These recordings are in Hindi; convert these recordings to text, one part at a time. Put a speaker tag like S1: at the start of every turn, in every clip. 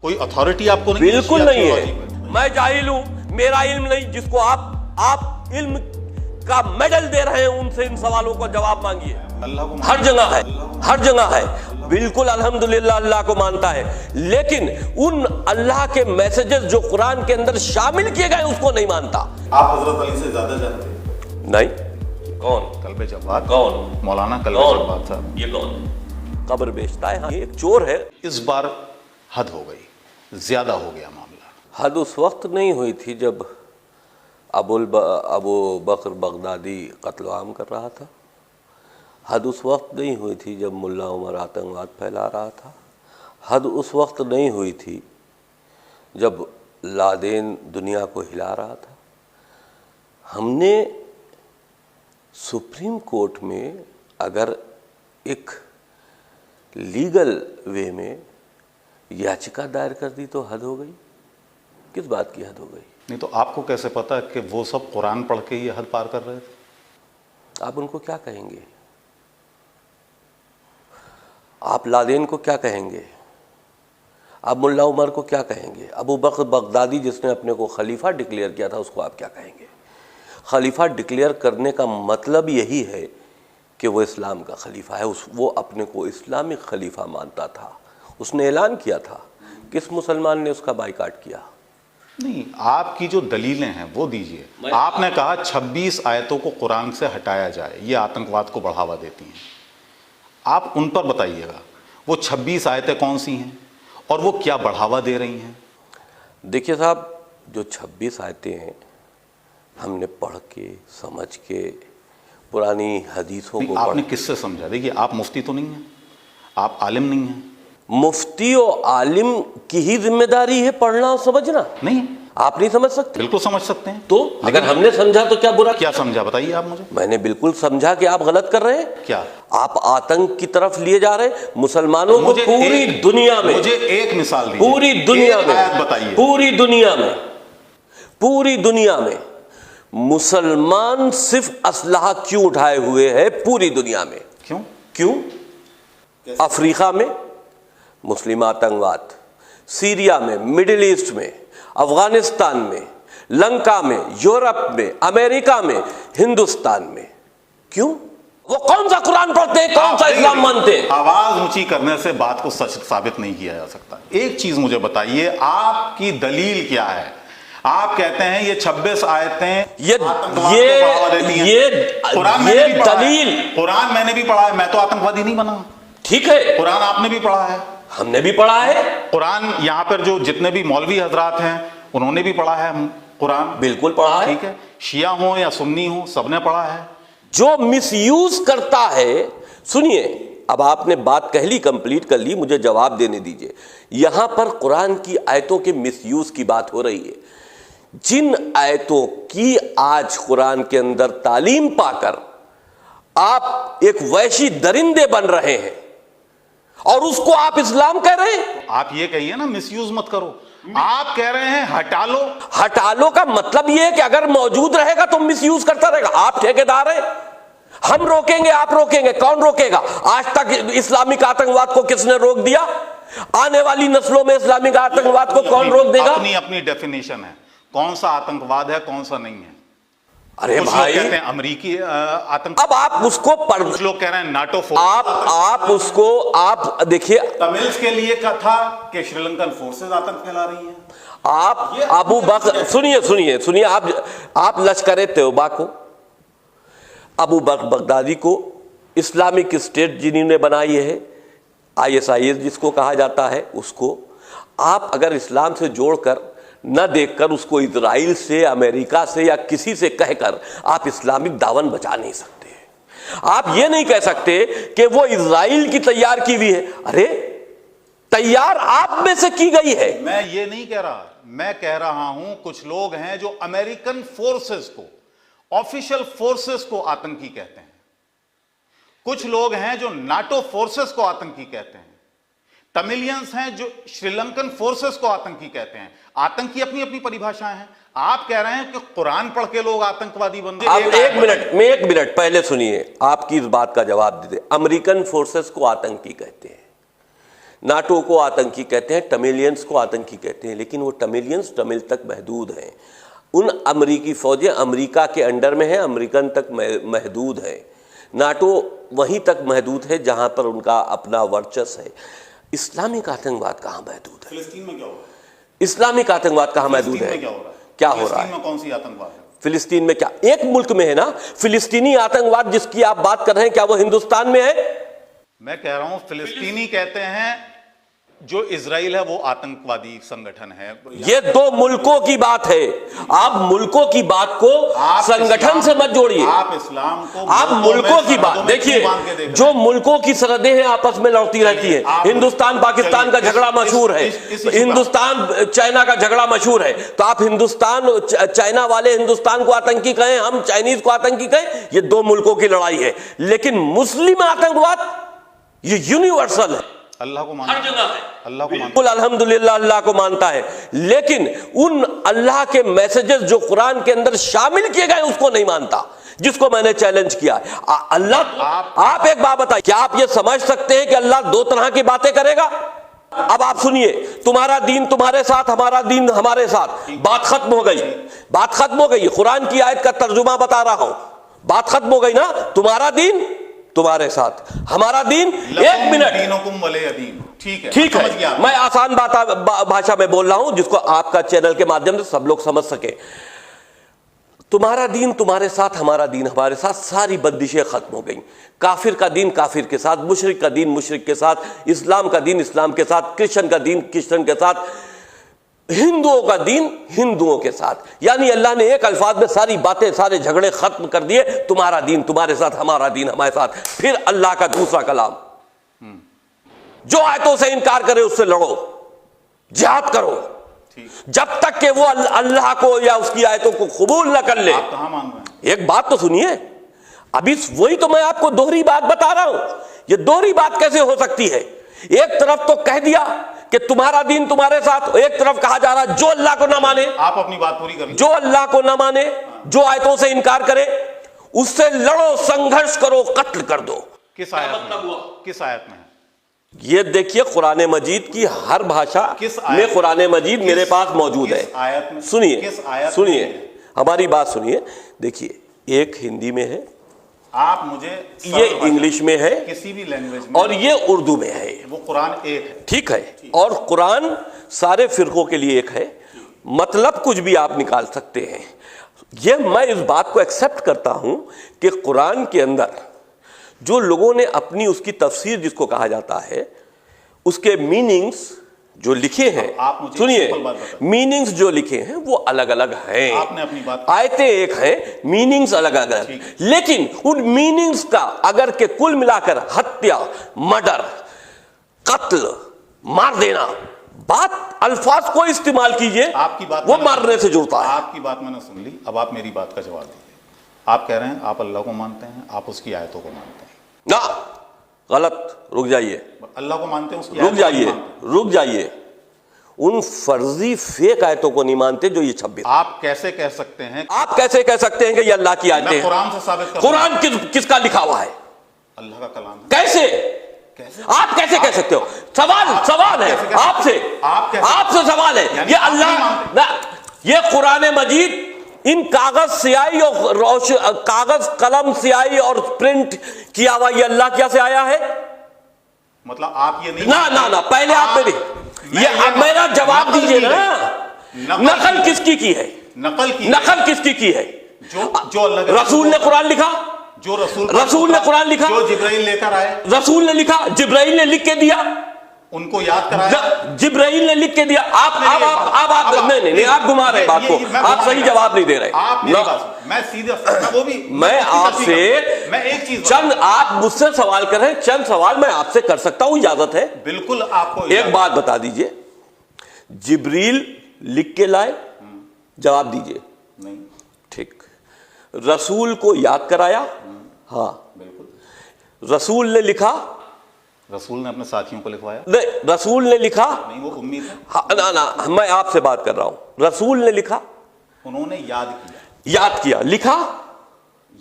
S1: कोई अथॉरिटी आपको नहीं?
S2: बिल्कुल नहीं है। मैं जाहिल हूं, मेरा इल्म नहीं। जिसको आप इल्म का मेडल दे रहे हैं उनसे इन सवालों का जवाब मांगिए।
S1: अल्लाह को
S2: हर जगह है, हर जगह है। बिल्कुल अल्हम्दुलिल्लाह अल्लाह को मानता है, लेकिन उन अल्लाह के मैसेजेस जो कुरान के अंदर शामिल किए गए उसको नहीं मानता।
S1: आप हजरत अली से ज्यादा जानते हैं?
S2: नहीं। कौन?
S1: कल्बे जव्वाद।
S2: कौन?
S1: मौलाना कल्बे जव्वाद साहब।
S2: ये कौन? कब्र बेचता है। हाँ, ये एक चोर है।
S1: इस बार हद हो गई, ज्यादा हो गया मामला।
S2: हद उस वक्त नहीं हुई थी जब अबू बकर बगदादी कत्ल आम कर रहा था। हद उस वक्त नहीं हुई थी जब मुल्ला उमर आतंकवाद फैला रहा था। हद उस वक्त नहीं हुई थी जब लादेन दुनिया को हिला रहा था। हमने सुप्रीम कोर्ट में अगर एक लीगल वे में याचिका दायर कर दी तो हद हो गई। किस बात की हद हो गई?
S1: नहीं तो आपको कैसे पता कि वो सब कुरान पढ़ के ये हद पार कर रहे थे?
S2: आप उनको क्या कहेंगे? आप लादेन को क्या कहेंगे? आप मुल्ला उमर को क्या कहेंगे? अबू बकर बगदादी जिसने अपने को खलीफा डिक्लेयर किया था उसको आप क्या कहेंगे? खलीफा डिक्लेयर करने का मतलब यही है कि वो इस्लाम का खलीफा है। वो अपने को इस्लामिक खलीफा मानता था। उसने ऐलान किया था। किस मुसलमान ने उसका बाइकाट किया?
S1: नहीं, आपकी जो दलीलें हैं वो दीजिए। आपने कहा 26 आयतों को कुरान से हटाया जाए, ये आतंकवाद को बढ़ावा देती हैं। आप उन पर बताइएगा वो 26 आयतें कौन सी हैं और वो क्या बढ़ावा दे रही हैं?
S2: देखिए साहब, जो 26 आयतें हैं हमने पढ़ के समझ के पुरानी हदीसों को
S1: आपने किससे समझा? देखिए, आप मुफ्ती तो नहीं हैं, आप आलिम नहीं हैं।
S2: मुफ्ती और आलिम की ही जिम्मेदारी है पढ़ना और समझना।
S1: नहीं,
S2: आप नहीं समझ सकते?
S1: बिल्कुल समझ सकते हैं।
S2: तो अगर हमने समझा तो क्या बुरा?
S1: क्या समझा बताइए आप मुझे।
S2: मैंने बिल्कुल समझा कि आप गलत कर रहे हैं।
S1: क्या?
S2: आप आतंक की तरफ लिए जा रहे हैं मुसलमानों को। पूरी दुनिया में
S1: मुझे एक मिसाल दीजिए।
S2: पूरी दुनिया में
S1: बताइए।
S2: पूरी दुनिया में मुसलमान सिर्फ असलहा क्यों उठाए हुए हैं? पूरी दुनिया में क्यों? अफ्रीका में मुस्लिम आतंकवाद, सीरिया में, मिडिल ईस्ट में, अफगानिस्तान में, लंका में, यूरोप में, अमेरिका में, हिंदुस्तान में। क्यों? वो कौन सा कुरान पढ़ते हैं, कौन सा इस्लाम मानते हैं?
S1: आवाज ऊंची करने से बात को सच साबित नहीं किया जा सकता। एक चीज मुझे बताइए, आपकी दलील क्या है? आप कहते हैं ये 26 आयतें कुरान मैंने भी पढ़ा है। मैं तो आतंकवादी नहीं बना।
S2: ठीक है,
S1: कुरान आपने भी पढ़ा है,
S2: हमने भी पढ़ा है। कुरान
S1: यहाँ पर जो जितने भी मौलवी हजरात हैं उन्होंने भी पढ़ा है कुरान।
S2: बिल्कुल पढ़ा है।
S1: ठीक है, शिया हो या सुन्नी हो सबने पढ़ा है।
S2: जो मिसयूज करता है, सुनिए, अब आपने बात कह ली, कंप्लीट कर ली, मुझे जवाब देने दीजिए। यहां पर कुरान की आयतों के मिसयूज की बात हो रही है। जिन आयतों की आज कुरान के अंदर तालीम पाकर आप एक वैशी दरिंदे बन रहे हैं और उसको आप इस्लाम कह रहे हैं।
S1: आप ये कहिए ना मिसयूज मत करो। आप कह रहे हैं हटा लो।
S2: हटा लो का मतलब ये है कि अगर मौजूद रहेगा तो मिसयूज करता रहेगा। आप ठेकेदार हैं, हम रोकेंगे, आप रोकेंगे, कौन रोकेगा? आज तक इस्लामिक आतंकवाद को किसने रोक दिया? आने वाली नस्लों में इस्लामिक आतंकवाद को कौन रोक देगा?
S1: अपनी डेफिनेशन है, कौन सा आतंकवाद है कौन सा नहीं है।
S2: अरे भाई,
S1: कहते हैं अमेरिकी आतंक।
S2: अब आप उसको
S1: कुछ लोग कह रहे हैं नाटो फोर्स।
S2: आप उसको आप देखिए,
S1: तमिल्स के लिए का था कि श्रीलंकन फोर्सेस आतंक फैला रही हैं।
S2: आप अबू बकर, सुनिए, आप लश्कर तौबा को, अबू बकर बगदादी को, इस्लामिक स्टेट जिन्होंने बनाई है, ISIS जिसको कहा जाता है, उसको आप अगर इस्लाम से जोड़कर न देखकर उसको इजराइल से, अमेरिका से या किसी से कहकर आप इस्लामिक दावन बचा नहीं सकते। आप ये नहीं कह सकते कि वो इजराइल की तैयार की हुई है। अरे तैयार आप में से की गई है।
S1: मैं ये नहीं कह रहा, मैं कह रहा हूं कुछ लोग हैं जो अमेरिकन फोर्सेस को, ऑफिशियल फोर्सेस को आतंकी कहते हैं। कुछ लोग हैं जो नाटो फोर्सेस को आतंकी कहते हैं। तमिलियंस हैं जो श्रीलंकन फोर्सेस को आतंकी कहते हैं। आतंकी अपनी अपनी परिभाषाएं हैं। आप कह रहे हैं कि कुरान पढ़ के लोग आतंकवादी बन गए।
S2: आप एक मिनट पहले सुनिए, आपकी इस बात का जवाब दीजिए। अमेरिकन फोर्सेस को आतंकी कहते हैं, नाटो को आतंकी कहते हैं, तमिलियंस को आतंकी कहते हैं, लेकिन वो तमिलियंस तमिल तक महदूद हैं। उन अमरीकी फौजें अमेरिका के अंडर में हैं, अमेरिकन तक महदूद हैं। नाटो वहीं तक महदूद है जहां पर उनका अपना वर्चस्व है। इस्लामिक आतंकवाद कहाँ महदूद है?
S1: फिलिस्तीन में क्या हो रहा है?
S2: इस्लामिक आतंकवाद कहाँ महदूद है? क्या हो रहा है?
S1: फिलिस्तीन में कौन सी आतंकवाद है?
S2: फिलिस्तीन में क्या एक मुल्क में है ना फिलिस्तीनी आतंकवाद जिसकी आप बात कर रहे हैं, क्या वो हिंदुस्तान में है?
S1: मैं कह रहा हूं फिलिस्तीनी कहते हैं, जो इजराइल है वो आतंकवादी संगठन है।
S2: ये दो मुल्कों की बात है। आप मुल्कों की बात को संगठन से मत जोड़िए।
S1: आप इस्लाम को,
S2: आप मुल्कों की बात देखिए, जो मुल्कों की सरहदें हैं आपस में लड़ती रहती है। हिंदुस्तान पाकिस्तान का झगड़ा मशहूर है, हिंदुस्तान चाइना का झगड़ा मशहूर है। तो आप हिंदुस्तान चाइना वाले हिंदुस्तान को आतंकी कहें, हम चाइनीज को आतंकी कहें, ये दो मुल्कों की लड़ाई है। लेकिन मुस्लिम आतंकवाद ये यूनिवर्सल है,
S1: अल्लाह को मानता है, अल्लाह को मानता
S2: है। अल्हम्दुलिल्लाह अल्लाह को मानता है, लेकिन उन अल्लाह के मैसेजेस जो कुरान के अंदर शामिल किए गए उसको नहीं मानता, जिसको मैंने चैलेंज किया है। अल्लाह आप एक बात बताइए, क्या आप ये समझ सकते हैं कि अल्लाह दो तरह की बातें करेगा? अब आप सुनिए, तुम्हारा दीन तुम्हारे साथ, हमारा दीन हमारे साथ, बात खत्म हो गई, बात खत्म हो गई। कुरान की आयत का तर्जुमा बता रहा हूं, बात खत्म हो गई ना। तुम्हारा दीन तुम्हारे साथ, हमारा दीन। एक मिनट,
S1: ठीक है,
S2: ठीक है, मैं आसान भाषा में बोल रहा हूं जिसको आपका चैनल के माध्यम से सब लोग समझ सके। तुम्हारा दीन तुम्हारे साथ, हमारा दीन हमारे साथ, सारी बंदिशें खत्म हो गई। काफिर का दीन काफिर के साथ, मुशरिक का दीन मुशरिक के साथ, इस्लाम का दीन इस्लाम के साथ, क्रिश्चियन का दीन क्रिश्चियन के साथ, हिंदुओं का दीन हिंदुओं के साथ। यानी अल्लाह ने एक अल्फाज में सारी बातें, सारे झगड़े खत्म कर दिए। तुम्हारा दीन तुम्हारे साथ, हमारा दीन हमारे साथ। फिर अल्लाह का दूसरा कलाम, जो आयतों से इनकार करे उससे लड़ो, जिहाद करो, जब तक कि वो अल्लाह को या उसकी आयतों को कबूल न कर ले।
S1: आप कहां मान रहे हैं?
S2: एक बात तो सुनिए, अभी वही तो मैं आपको दोहरी बात बता रहा हूं। ये दोहरी बात कैसे हो सकती है? एक तरफ तो कह दिया कि तुम्हारा दीन तुम्हारे साथ, एक तरफ कहा जा रहा जो अल्लाह को ना माने,
S1: आप अपनी बात पूरी करिए,
S2: जो अल्लाह को ना माने, जो आयतों से इनकार करे उससे लड़ो, संघर्ष करो, कत्ल कर दो।
S1: किस आयत में? किस आयत में है?
S2: ये देखिए, कुरान मजीद की हर भाषा में कुरान मजीद मेरे पास मौजूद है। सुनिए सुनिए, हमारी बात सुनिए। देखिए, एक हिंदी में है,
S1: आप मुझे
S2: ये इंग्लिश में है,
S1: किसी भी लैंग्वेज में,
S2: और ये उर्दू में है।
S1: वो कुरान एक है,
S2: ठीक है। और कुरान सारे फिरकों के लिए एक है, मतलब कुछ भी आप निकाल सकते हैं। ये मैं इस बात को एक्सेप्ट करता हूं कि कुरान के अंदर जो लोगों ने अपनी उसकी तफसीर जिसको कहा जाता है, उसके मीनिंग्स जो लिखे हैं, सुनिए, मीनिंग्स जो लिखे हैं वो अलग अलग हैं।
S1: आपने अपनी बात,
S2: आयतें एक हैं, मीनिंग्स अलग अलग, लेकिन उन मीनिंग्स का अगर के कुल मिलाकर हत्या, मर्डर, कत्ल, मार देना, बात अल्फाज को इस्तेमाल कीजिए,
S1: आपकी बात
S2: वो मारने से जुड़ता है।
S1: आपकी बात मैंने सुन ली, अब आप मेरी बात का जवाब दीजिए। आप कह रहे हैं आप अल्लाह को मानते हैं, आप उसकी आयतों को मानते हैं।
S2: ना, गलत, रुक जाइए।
S1: अल्लाह को मानते हैं, उसकी
S2: रुक जाइए, रुक जाइए। उन फर्जी फेक आयतों को नहीं मानते जो ये 26।
S1: आप कैसे कह सकते हैं?
S2: आप कैसे कह सकते हैं कि ये अल्लाह की आयतें हैं?
S1: कुरान से साबित कर।
S2: कुरान किसका लिखा हुआ है?
S1: अल्लाह का कलाम है।
S2: कैसे? आप कैसे कह सकते हो? सवाल है आपसे, आपसे सवाल है। ये अल्लाह, ये कुरान मजीद इन कागज स्याही और कागज कलम स्याही और प्रिंट किया हुआ ये अल्लाह क्या से आया है?
S1: मतलब आप ये नहीं,
S2: ना पहले आप मेरी ये मेरा जवाब दीजिए ना। नकल किसकी की है? नकल किसकी की है?
S1: जो अल्लाह,
S2: रसूल ने कुरान लिखा,
S1: जो
S2: रसूल ने कुरान लिखा,
S1: जो जिब्राइल लेकर आए,
S2: रसूल ने लिखा, जिब्राइल ने लिख के दिया,
S1: उनको याद कराया,
S2: जिब्राइल ने लिख के दिया। आप नहीं, आप घुमा रहे बात को, आप सही जवाब नहीं दे रहे।
S1: आप मेरी बात, मैं सीधे, वो भी
S2: मैं आपसे
S1: मैं एक चीज,
S2: चंद, आप मुझसे सवाल कर रहे हैं, चंद सवाल मैं आपसे कर सकता हूं, इजाजत है?
S1: बिल्कुल। आपको
S2: एक बात बता दीजिए, जिब्रील लिख के लाए, जवाब दीजिए।
S1: नहीं।
S2: ठीक। रसूल को याद कराया? हाँ
S1: बिल्कुल।
S2: रसूल ने लिखा?
S1: रसूल ने अपने साथियों को लिखवाया?
S2: नहीं, रसूल ने लिखा
S1: नहीं, वो उम्मीद है।
S2: हाँ, ना, मैं आपसे बात कर रहा हूं। रसूल ने लिखा?
S1: उन्होंने याद किया।
S2: याद किया, लिखा?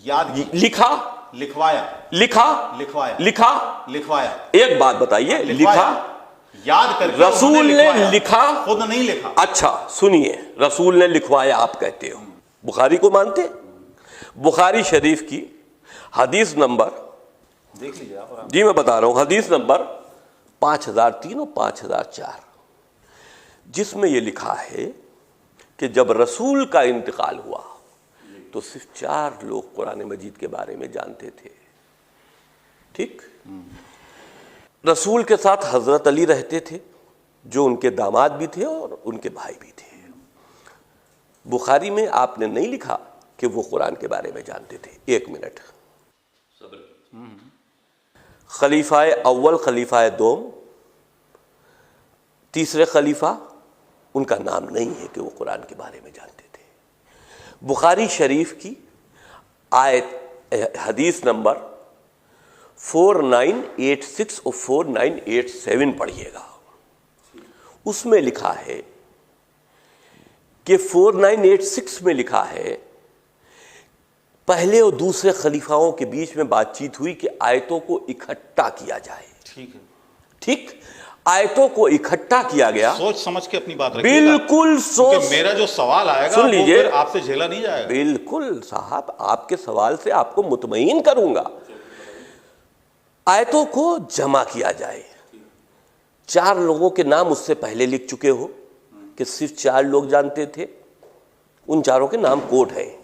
S1: याद
S2: लिखा,
S1: लिखवाया,
S2: लिखा,
S1: लिखवाया,
S2: लिखा,
S1: लिखवाया।
S2: एक बात बताइए, लिखा,
S1: याद करके
S2: रसूल
S1: उन्होंने
S2: ने लिखा,
S1: खुद नहीं लिखा।
S2: अच्छा सुनिए, रसूल ने लिखवाया आप कहते हो, बुखारी को मानते? बुखारी शरीफ की हदीस नंबर
S1: देख लीजिए आप।
S2: जी मैं बता रहा हूं, हदीस नंबर 5003 और 5004, जिसमें यह लिखा है कि जब रसूल का इंतकाल हुआ तो सिर्फ 4 लोग कुरान मजीद के बारे में जानते थे। ठीक, रसूल के साथ हजरत अली रहते थे, जो उनके दामाद भी थे और उनके भाई भी थे। बुखारी में आपने नहीं लिखा कि वो कुरान के बारे में जानते थे। 1 मिनट, खलीफाए अव्वल, खलीफाए दोम, तीसरे खलीफा, उनका नाम नहीं है कि वो कुरान के बारे में जानते थे। बुखारी शरीफ की आयत हदीस नंबर 4986 और 4987 पढ़िएगा। उसमें लिखा है कि 4986 में लिखा है पहले और दूसरे खलीफाओं के बीच में बातचीत हुई कि आयतों को इकट्ठा किया जाए।
S1: ठीक है,
S2: ठीक, आयतों को इकट्ठा किया गया।
S1: सोच समझ के अपनी बात रखिएगा।
S2: बिल्कुल सोच,
S1: मेरा जो सवाल आएगा
S2: सुन लीजिए,
S1: वो फिर आपसे झेला नहीं जाएगा।
S2: बिल्कुल साहब, आपके सवाल से आपको मुतमईन करूंगा। आयतों को जमा किया जाए। 4 लोगों के नाम उससे पहले लिख चुके हो कि सिर्फ 4 लोग जानते थे, उन 4 के नाम कोट है।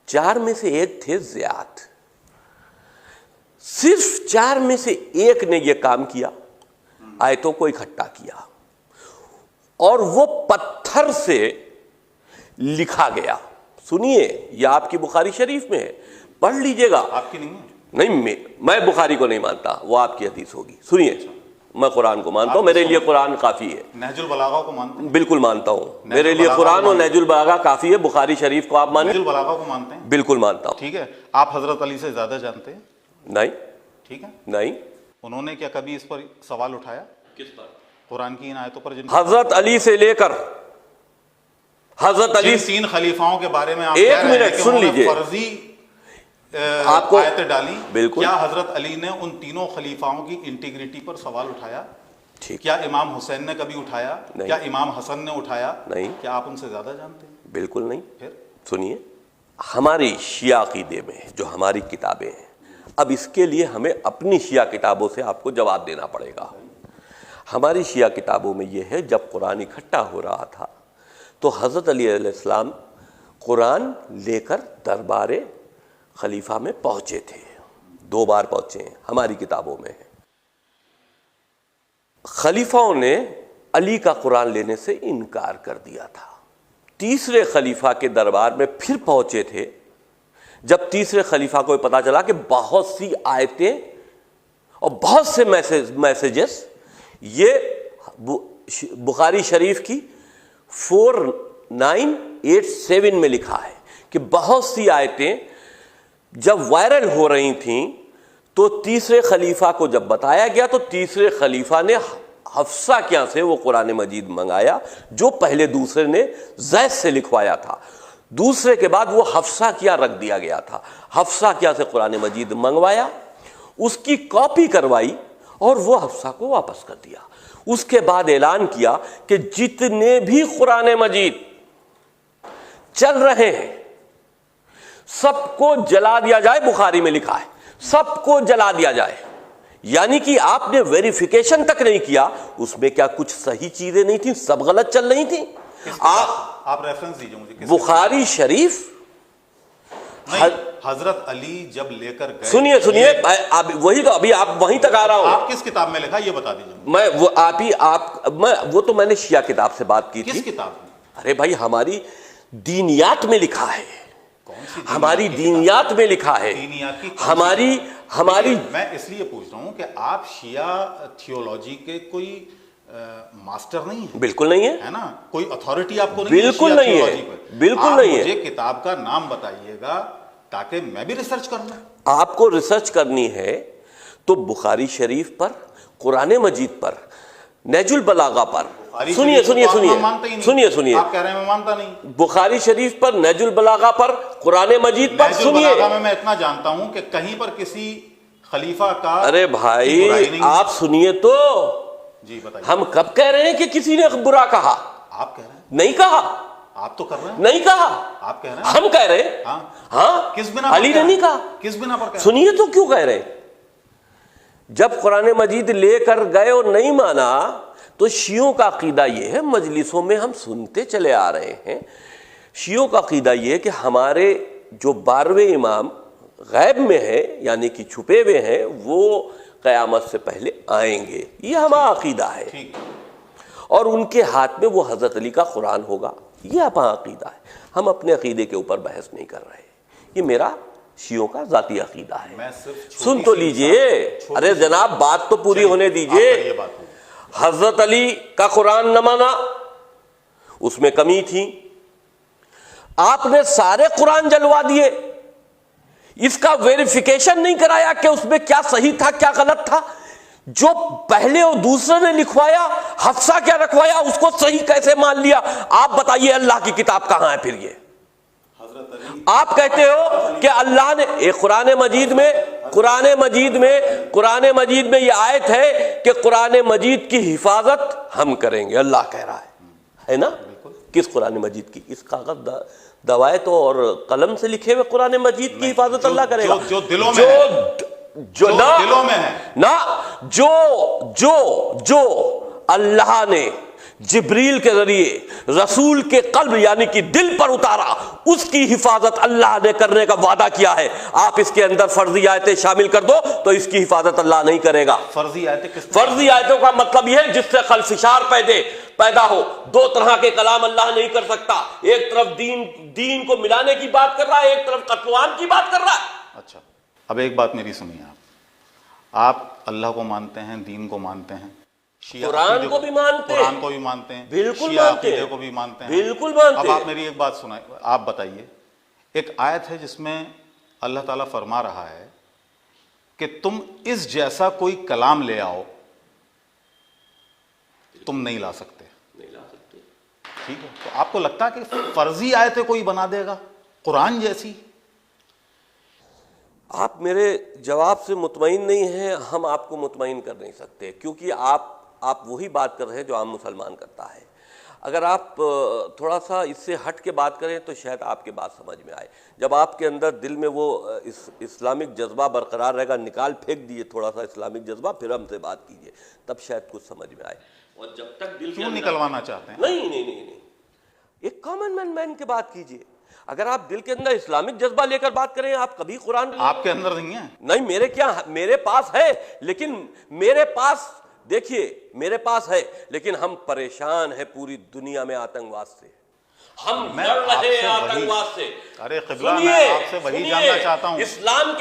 S2: 4 में से एक थे ज़ियाद। सिर्फ 4 में से एक ने यह काम किया, आयतों को इकट्ठा किया, और वो पत्थर से लिखा गया। सुनिए, यह आपकी बुखारी शरीफ में है, पढ़ लीजिएगा।
S1: आपकी नहीं है?
S2: नहीं, मैं बुखारी को नहीं मानता, वो आपकी हदीस होगी। सुनिए, मैं कुरान को मानता हूं, मेरे लिए कुरान काफी है।
S1: नहजुल बलागा को मानते हैं?
S2: बिल्कुल मानता हूं, मेरे लिए कुरान और नहजुल बलागा काफी है। बुखारी शरीफ को आप मानते?
S1: नहजुल बलागा को मानते हैं?
S2: बिल्कुल मानता हूं।
S1: ठीक है, आप हजरत अली से ज्यादा जानते हैं?
S2: नहीं।
S1: ठीक है,
S2: नहीं।
S1: उन्होंने क्या कभी इस पर सवाल उठाया? किस पर? कुरान की इन आयतों पर।
S2: हजरत अली से लेकर हजरत अली
S1: 3 खलीफाओं के बारे में आप
S2: एक मिनट सुन लीजिए,
S1: फर्जी
S2: आपको
S1: आयतें डाली।
S2: बिल्कुल।
S1: क्या हजरत अली ने उन तीनों खलीफाओं की इंटीग्रिटी पर सवाल उठाया?
S2: ठीक।
S1: क्या इमाम हुसैन ने कभी उठाया?
S2: नहीं।
S1: क्या इमाम हसन ने उठाया?
S2: नहीं।
S1: क्या आप उनसे ज्यादा जानते हैं?
S2: बिल्कुल नहीं।
S1: फिर
S2: सुनिए, हमारी शिया अकीदे में जो हमारी किताबें हैं, अब इसके लिए हमें अपनी शिया किताबों से आपको जवाब देना पड़ेगा। हमारी शिया किताबों में यह है, जब कुरान इकट्ठा हो रहा था तो हज़रत अली अलैहिस्सलाम कुरान लेकर दरबार खलीफा में पहुंचे थे। 2 बार पहुंचे हैं, हमारी किताबों में है। खलीफाओं ने अली का कुरान लेने से इनकार कर दिया था। तीसरे खलीफा के दरबार में फिर पहुंचे थे। जब तीसरे खलीफा को पता चला कि बहुत सी आयतें और बहुत से मैसेजेस, ये बुखारी शरीफ की 4987 में लिखा है कि बहुत सी आयतें जब वायरल हो रही थीं तो तीसरे खलीफा को जब बताया गया तो तीसरे खलीफा ने हफ्सा क्या से वो कुरान मजीद मंगाया, जो पहले दूसरे ने जैद से लिखवाया था। दूसरे के बाद वो हफ्सा क्या रख दिया गया था। हफ्सा क्या से कुरान मजीद मंगवाया, उसकी कॉपी करवाई और वो हफ्सा को वापस कर दिया। उसके बाद ऐलान किया कि जितने भी कुरान मजीद चल रहे हैं सबको जला दिया जाए। बुखारी में लिखा है सबको जला दिया जाए, यानी कि आपने वेरिफिकेशन तक नहीं किया उसमें क्या कुछ सही चीजें नहीं थी, सब गलत चल रही थी।
S1: आप रेफरेंस दीजिए मुझे।
S2: बुखारी शरीफ
S1: हजरत अली जब लेकर गए।
S2: सुनिए आप वही तो अभी आप वहीं तक आ रहा हूं।
S1: आप किस किताब में लिखा ये बता दीजिए।
S2: मैं वो वो तो मैंने शिया किताब से बात की थी।
S1: किस किताब में?
S2: अरे भाई, हमारी दीनियात में लिखा है। कौन सी? हमारी दीनियात में लिखा है। हमारी
S1: मैं इसलिए पूछ रहा हूं कि आप शिया थियोलॉजी के कोई मास्टर नहीं है।
S2: बिल्कुल नहीं है
S1: ना? कोई अथॉरिटी आपको नहीं?
S2: बिल्कुल नहीं है, बिल्कुल नहीं है।
S1: मुझे किताब का नाम बताइएगा ताकि मैं भी रिसर्च कर लूं।
S2: आपको रिसर्च करनी है तो बुखारी शरीफ पर, कुरान मजीद पर, नहजुल बलागा पर। सुनिए
S1: आप कह रहे हैं मैं मानता नहीं।
S2: बुखारी शरीफ पर, नहजुल बलागा पर, कुरान मजीद पर। सुनिए,
S1: मैं इतना जानता हूं कि कहीं पर किसी खलीफा का।
S2: अरे भाई आप सुनिए तो,
S1: जी बताइए।
S2: हम कब कह रहे हैं कि किसी ने बुरा कहा?
S1: आप कह रहे हैं,
S2: नहीं कहा।
S1: आप तो कर रहे हैं,
S2: नहीं कहा,
S1: आप कह रहे हैं,
S2: हम कह रहे हैं।
S1: हाँ
S2: हाँ,
S1: किस बिना पर
S2: अली
S1: कह
S2: ने
S1: रहे
S2: नहीं
S1: हैं?
S2: कहा।
S1: किस बिना पर कह रहे हैं?
S2: सुनिए तो क्यों कह रहे हैं? जब कुरान मजीद लेकर गए और नहीं माना तो शियों का अकीदा यह है, मजलिसों में हम सुनते चले आ रहे हैं, शियों का अकीदा यह है कि हमारे जो 12वें इमाम गैब में है, यानी कि छुपे हुए हैं, वो क़यामत से पहले आएंगे। ये हमारा अकीदा है।
S1: ठीक।
S2: और उनके हाथ में वो हज़रत अली का कुरान होगा। ये हमारा अकीदा है। हम अपने अकीदे के ऊपर बहस नहीं कर रहे। ये मेरा शियों का ज़ाती अकीदा है।
S1: मैं सिर्फ
S2: सुन तो लीजिए। अरे जनाब, बात तो पूरी होने दीजिए। हज़रत अली का कुरान न माना, उसमें कमी थी। आपने सारे कुरान जलवा दिए, इसका वेरिफिकेशन नहीं कराया कि उसमें क्या सही था क्या गलत था। जो पहले और दूसरे ने लिखवाया, हफ्सा क्या रखवाया, उसको सही कैसे मान लिया? आप बताइए, अल्लाह की किताब कहां है फिर? ये आप कहते हो कि अल्लाह ने एक कुरान मजीद में यह आयत है कि कुरान मजीद की हिफाजत हम करेंगे, अल्लाह कह रहा है ना? किस कुरान मजीद की? इस कागज दवायत और कलम से लिखे हुए कुरान मजीद की हिफाजत अल्लाह करेगा।
S1: जो दिलों में है, जो दिलों में है
S2: ना, जो अल्लाह ने जिब्रील के जरिए रसूल के कल्ब यानी कि दिल पर उतारा, उसकी हिफाजत अल्लाह ने करने का वादा किया है। आप इसके अंदर फर्जी आयतें शामिल कर दो तो इसकी हिफाजत अल्लाह नहीं करेगा।
S1: फर्जी आयतें किस?
S2: फर्जी आयतों का मतलब यह है जिससे खलफिशार पैदा हो। दो तरह के कलाम अल्लाह नहीं कर सकता। एक तरफ दीन को मिलाने की बात कर रहा है, एक तरफ कत्ल-ए-आम की बात कर रहा है।
S1: अच्छा, अब एक बात मेरी सुनिए। आप अल्लाह को मानते हैं, दीन को मानते हैं,
S2: कुरान को भी मानते हैं,
S1: कुरान को भी मानते हैं,
S2: बिल्कुल मानते हैं,
S1: को भी मानते हैं,
S2: बिल्कुल मानते हैं।
S1: अब आप मेरी एक बात सुनाए, आप बताइए। एक आयत है जिसमें अल्लाह ताला फरमा रहा है कि तुम इस जैसा कोई कलाम ले आओ, तुम नहीं ला सकते। ठीक है, तो आपको लगता है कि फर्जी आयतें कोई बना देगा कुरान जैसी? आप
S2: मेरे जवाब से मुतमईन नहीं हैं, हम आपको मुतमईन कर नहीं सकते, क्योंकि आप वही बात कर रहे हैं जो आम मुसलमान करता है। अगर आप थोड़ा सा इससे हट के बात करें तो शायद आपके बात समझ में आए। जब आपके अंदर दिल में वो इस्लामिक जज्बा बरकरार रहेगा, निकाल फेंक दिए थोड़ा सा इस्लामिक जज्बा, फिर हमसे बात कीजिए, तब शायद कुछ समझ में आए। और जब तक दिल
S1: क्यों निकलवाना चाहते हैं?
S2: नहीं, एक कॉमन मैन की बात कीजिए। अगर आप दिल के अंदर इस्लामिक जज्बा लेकर बात करें, आप कभी कुरान
S1: आपके अंदर नहीं है?
S2: नहीं, मेरे पास है, लेकिन मेरे पास है, लेकिन हम परेशान हैं पूरी दुनिया में आतंकवाद से। हम लड़ रहे हैं आतंकवाद से।
S1: अरे क़िबला, मैं आपसे वही जानना चाहता हूं।
S2: इस्लाम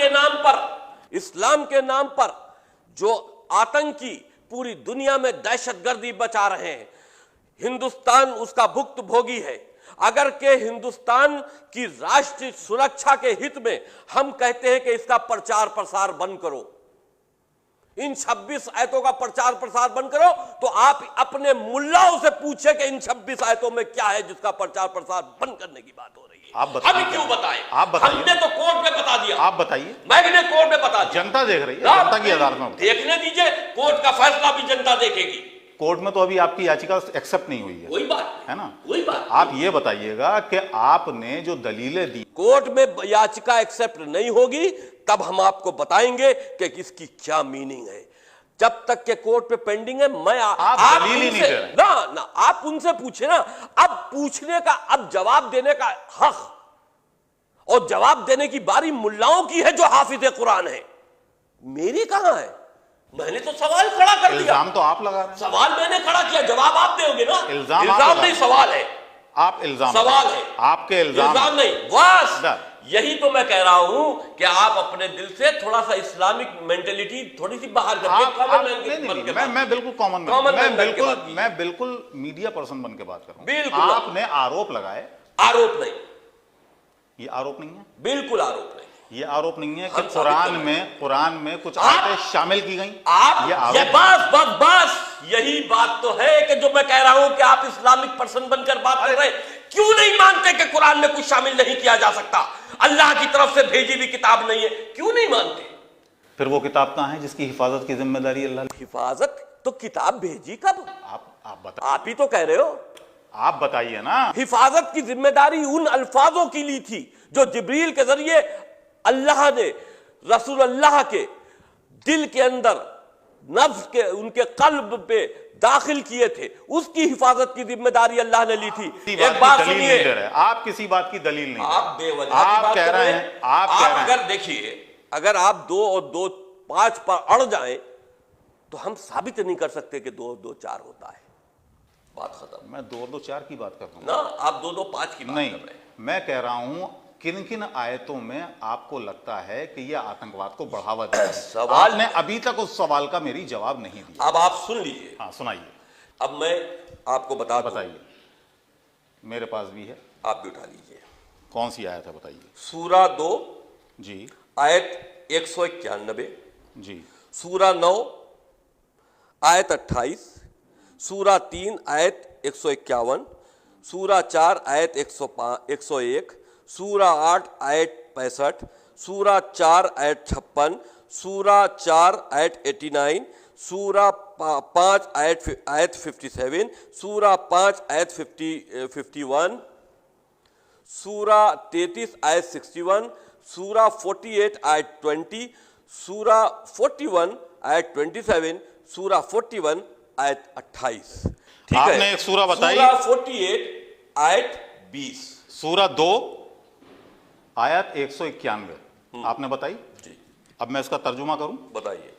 S2: के नाम पर जो आतंकी पूरी दुनिया में दहशतगर्दी बचा रहे हैं, हिंदुस्तान उसका भुक्तभोगी है। अगर के हिंदुस्तान की राष्ट्रीय सुरक्षा के हित में हम कहते हैं कि इसका प्रचार प्रसार बंद करो, इन 26 आयतों का प्रचार प्रसार बंद करो, तो आप अपने मुल्लाओं से पूछे कि इन 26 आयतों में क्या है जिसका प्रचार प्रसार बंद करने की बात हो रही है।
S1: आप बताइए।
S2: हम क्यों बताएं?
S1: आप बताइए।
S2: हमने तो कोर्ट में बता दिया।
S1: आप बताइए।
S2: मैंने कोर्ट में बता दिया।
S1: जनता देख रही है, जनता की अदालत में
S2: देखने दीजिए, कोर्ट का फैसला भी जनता देखेगी।
S1: कोर्ट में तो अभी आपकी याचिका एक्सेप्ट नहीं हुई है।
S2: वही बात
S1: है ना?
S2: वही बात।
S1: आप ये बताइएगा कि आपने जो दलीलें दी,
S2: कोर्ट में याचिका एक्सेप्ट नहीं होगी तब हम आपको बताएंगे कि इसकी क्या मीनिंग है। जब तक के कोर्ट पे पेंडिंग है, मैं
S1: आप दलील ही नहीं दे रहे
S2: ना, आप उनसे पूछे ना। अब पूछने का, अब जवाब देने का हक और जवाब देने की बारी मुल्लाओं की है जो हाफिज कुरान है। मेरी कहां है? मैंने तो सवाल खड़ा कर दिया।
S1: इल्जाम तो आप लगा रहे हैं।
S2: सवाल मैंने खड़ा किया, जवाब आप दोगे ना।
S1: इल्जाम
S2: नहीं, सवाल है।
S1: आप इल्जाम
S2: सवाल है,
S1: आपके इल्जाम
S2: नहीं। बस यही तो मैं कह रहा हूं कि आप अपने दिल से थोड़ा सा इस्लामिक मेंटेलिटी थोड़ी सी बाहर करके
S1: मैं बिल्कुल कॉमन मैं बिल्कुल मीडिया पर्सन बन के बात कर रहा हूं।
S2: बिल्कुल
S1: आपने आरोप लगाए।
S2: आरोप नहीं,
S1: ये आरोप नहीं है।
S2: बिल्कुल आरोप नहीं।
S1: ये आरोप नहीं है कि कुरान में कुछ आयतें शामिल की गई।
S2: ये बस यही बात तो है कि जो मैं कह रहा हूं कि आप इस्लामिक पर्सन बनकर बात कर रहे हैं। क्यों नहीं मानते कि कुरान में कुछ शामिल नहीं किया जा सकता? अल्लाह की तरफ से भेजी हुई किताब नहीं है, क्यों नहीं मानते?
S1: फिर वो किताब कहां है जिसकी हिफाजत की जिम्मेदारी अल्लाह?
S2: तो किताब भेजी कब?
S1: आप बताइए,
S2: आप ही तो कह रहे हो।
S1: आप बताइए ना।
S2: हिफाजत की जिम्मेदारी उन अल्फाजों की ली थी जो जिब्रील के जरिए अल्लाह ने रसूल अल्लाह के दिल के अंदर, नफ्स के, उनके कल्ब पे दाखिल किए थे। उसकी हिफाजत की जिम्मेदारी अल्लाह ने ली थी। एक बात सुनिए,
S1: आप किसी बात की दलील नहीं,
S2: आप बेवजह
S1: आप कह रहे हैं, आप
S2: अगर देखिए, अगर आप 2 और 2 5 पर अड़ जाएं तो हम साबित नहीं कर सकते कि 2 और 2 4 होता है। बात खत्म।
S1: मैं 2 और 2 4 की बात कर रहा हूं
S2: ना, आप 2 2 5 की बात
S1: नहीं,
S2: कर रहे हैं।
S1: मैं कह रहा हूं किन किन आयतों में आपको लगता है कि यह आतंकवाद को बढ़ावा देता है?
S2: सवाल
S1: आपने अभी तक उस सवाल का मेरी जवाब नहीं दिया।
S2: अब आप सुन लीजिए।
S1: हाँ, सुनाइए।
S2: अब मैं आपको
S1: बताइए, मेरे पास भी है,
S2: आप भी उठा लीजिए।
S1: कौन सी आयत है बताइए।
S2: सूरा 2
S1: जी
S2: आयत 191,
S1: जी,
S2: सूरा 9 आयत 28, सूरा 3 आयत 151, सूरा 4 आयत 101, सूरा 8 आयत 65, सूरा 4 आयत 56, सूरा 4 आयत 89, सूरा 5 आयत 57, सूरा 5 आयत 51, सूरा 33 आयत 61, सूरा 48 आयत 20, सूरा 41 आयत 27, सूरा 41 आयत 28। ठीक है,
S1: आपने एक सूरा बताई,
S2: सूरा 48 आयत 20,
S1: सूरा 2 आयत 191 आपने बताई
S2: जी।
S1: अब मैं इसका तर्जुमा करूं।
S2: बताइए।